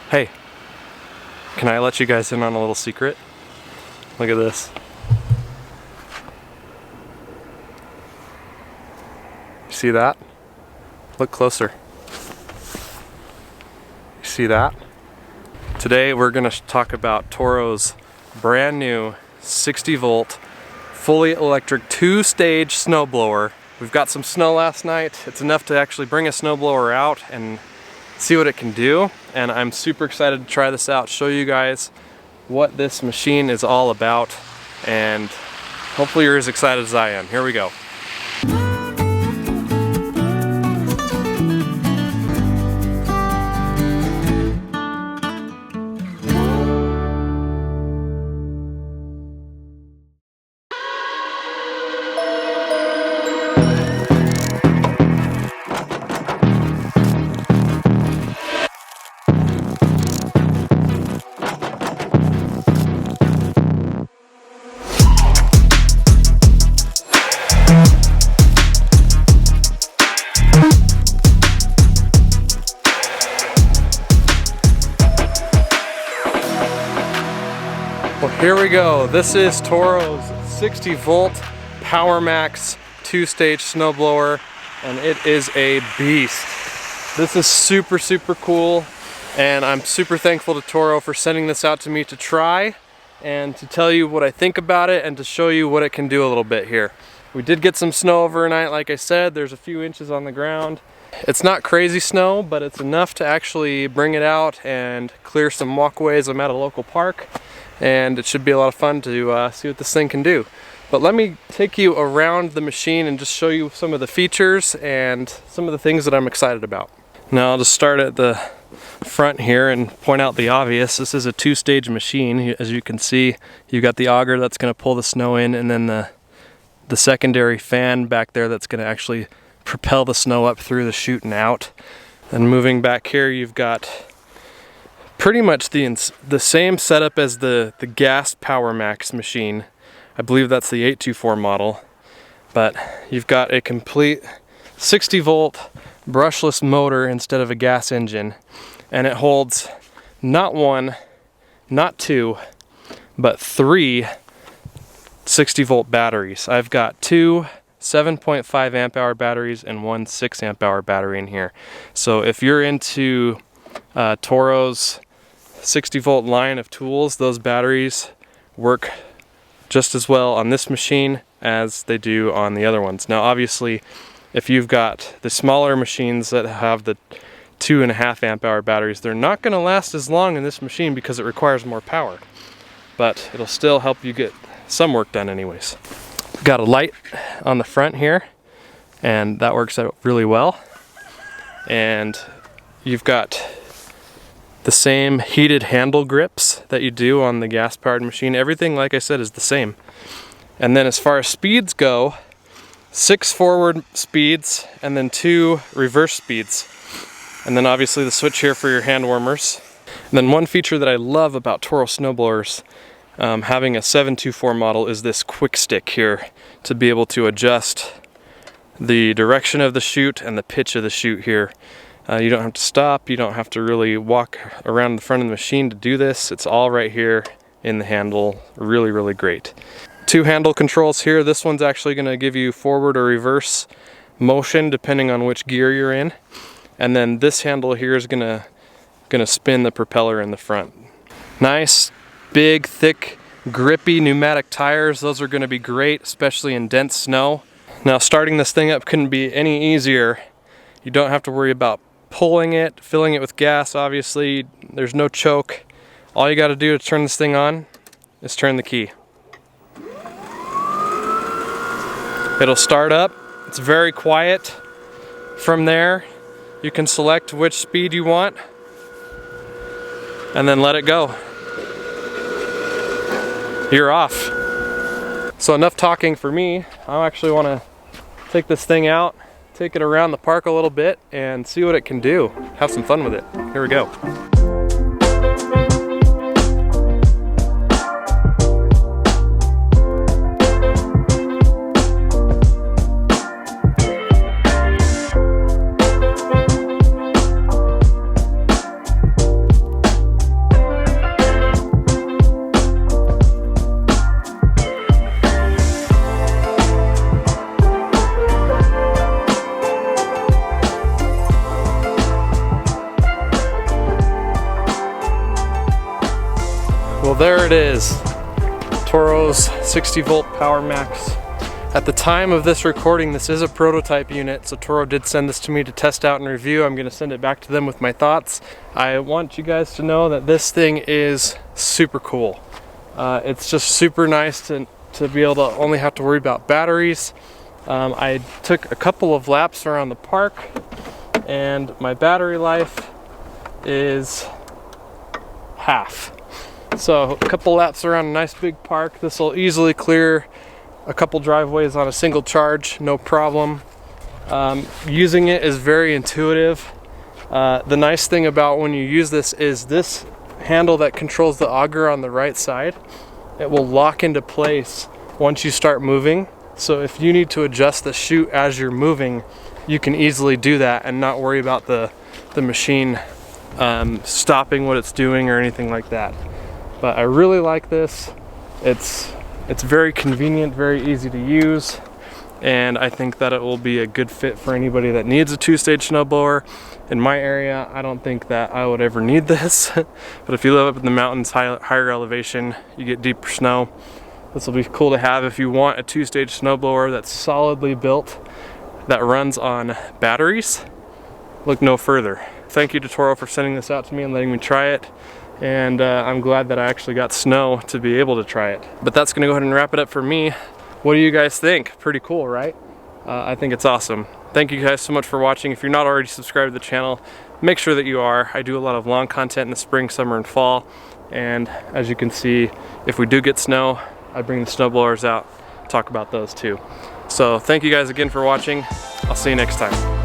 Hey, can I let you guys in on a little secret? Look at this. You see that? Look closer. You see that? Today we're going to talk about Toro's brand new 60 volt fully electric 2-stage snowblower. We've got some snow last night. It's enough to actually bring a snowblower out and see what it can do, and I'm super excited to try this out, show you guys what this machine is all about, and hopefully you're as excited as I am. Here we go. Well, here we go. This is Toro's 60 volt PowerMax 2-stage snowblower, and it is a beast. This is super cool, and I'm super thankful to Toro for sending this out to me to try and to tell you what I think about it and to show you what it can do a little bit here. We did get some snow overnight, like I said. There's a few inches on the ground. It's not crazy snow, but it's enough to actually bring it out and clear some walkways. I'm at a local park, and it should be a lot of fun to see what this thing can do. But let me take you around the machine and just show you some of the features and some of the things that I'm excited about. Now I'll just start at the front here and point out the obvious. This is a 2-stage machine. As you can see, you've got the auger that's going to pull the snow in, and then the secondary fan back there that's going to actually propel the snow up through the chute and out. And moving back here, you've got pretty much the same setup as the gas PowerMax machine. I believe that's the 824 model, but you've got a complete 60 volt brushless motor instead of a gas engine, and it holds not one, not two, but 3 60 volt batteries. I've got 2 7.5 amp hour batteries and 1 6 amp hour battery in here. So if you're into Toro's 60 volt line of tools, those batteries work just as well on this machine as they do on the other ones. Now obviously, if you've got the smaller machines that have the 2.5 amp hour batteries, they're not going to last as long in this machine because it requires more power, but it'll still help you get some work done anyways. Got a light on the front here, and that works out really well. And you've got the same heated handle grips that you do on the gas-powered machine. Everything, like I said, is the same. And then as far as speeds go, 6 forward speeds and then 2 reverse speeds. And then obviously the switch here for your hand warmers. And then one feature that I love about Toro snowblowers, having a 724 model, is this quick stick here to be able to adjust the direction of the chute and the pitch of the chute here. You don't have to stop, you don't have to really walk around the front of the machine to do this. It's all right here in the handle. Really great. 2 handle controls here. This one's actually going to give you forward or reverse motion depending on which gear you're in. And then this handle here is gonna spin the propeller in the front. Nice, big, thick, grippy pneumatic tires. Those are going to be great, especially in dense snow. Now starting this thing up couldn't be any easier. You don't have to worry about pulling it, filling it with gas. Obviously, there's no choke. All you got to do to turn this thing on is turn the key. It'll start up. It's very quiet. From there, you can select which speed you want and then let it go. You're off. So enough talking for me. I actually want to take this thing out, take it around the park a little bit, and see what it can do. Have some fun with it. Here we go. there it is, Toro's 60 volt PowerMax. At the time of this recording, this is a prototype unit, so Toro did send this to me to test out and review. I'm going to send it back to them with my thoughts. I want you guys to know that this thing is super cool. It's just super nice to be able to only have to worry about batteries. I took a couple of laps around the park, and my battery life is half. So a couple laps around a nice big park. This will easily clear a couple driveways on a single charge, no problem. Using it is very intuitive. The nice thing about when you use this is this handle that controls the auger on the right side, it will lock into place once you start moving. So if you need to adjust the chute as you're moving, you can easily do that and not worry about the machine stopping what it's doing or anything like that. But I really like this. It's very convenient, very easy to use, and I think that it will be a good fit for anybody that needs a two-stage snowblower. In my area, I don't think that I would ever need this, but if you live up in the mountains, higher elevation, you get deeper snow, this will be cool to have if you want a two-stage snowblower that's solidly built, that runs on batteries. Look no further. Thank you to Toro for sending this out to me and letting me try it. And I'm glad that I actually got snow to be able to try it. But that's gonna go ahead and wrap it up for me. What do you guys think? Pretty cool, right? I think it's awesome. Thank you guys so much for watching. If you're not already subscribed to the channel, make sure that you are. I do a lot of long content in the spring, summer, and fall. And as you can see, if we do get snow, I bring the snowblowers out, talk about those too. So thank you guys again for watching. I'll see you next time.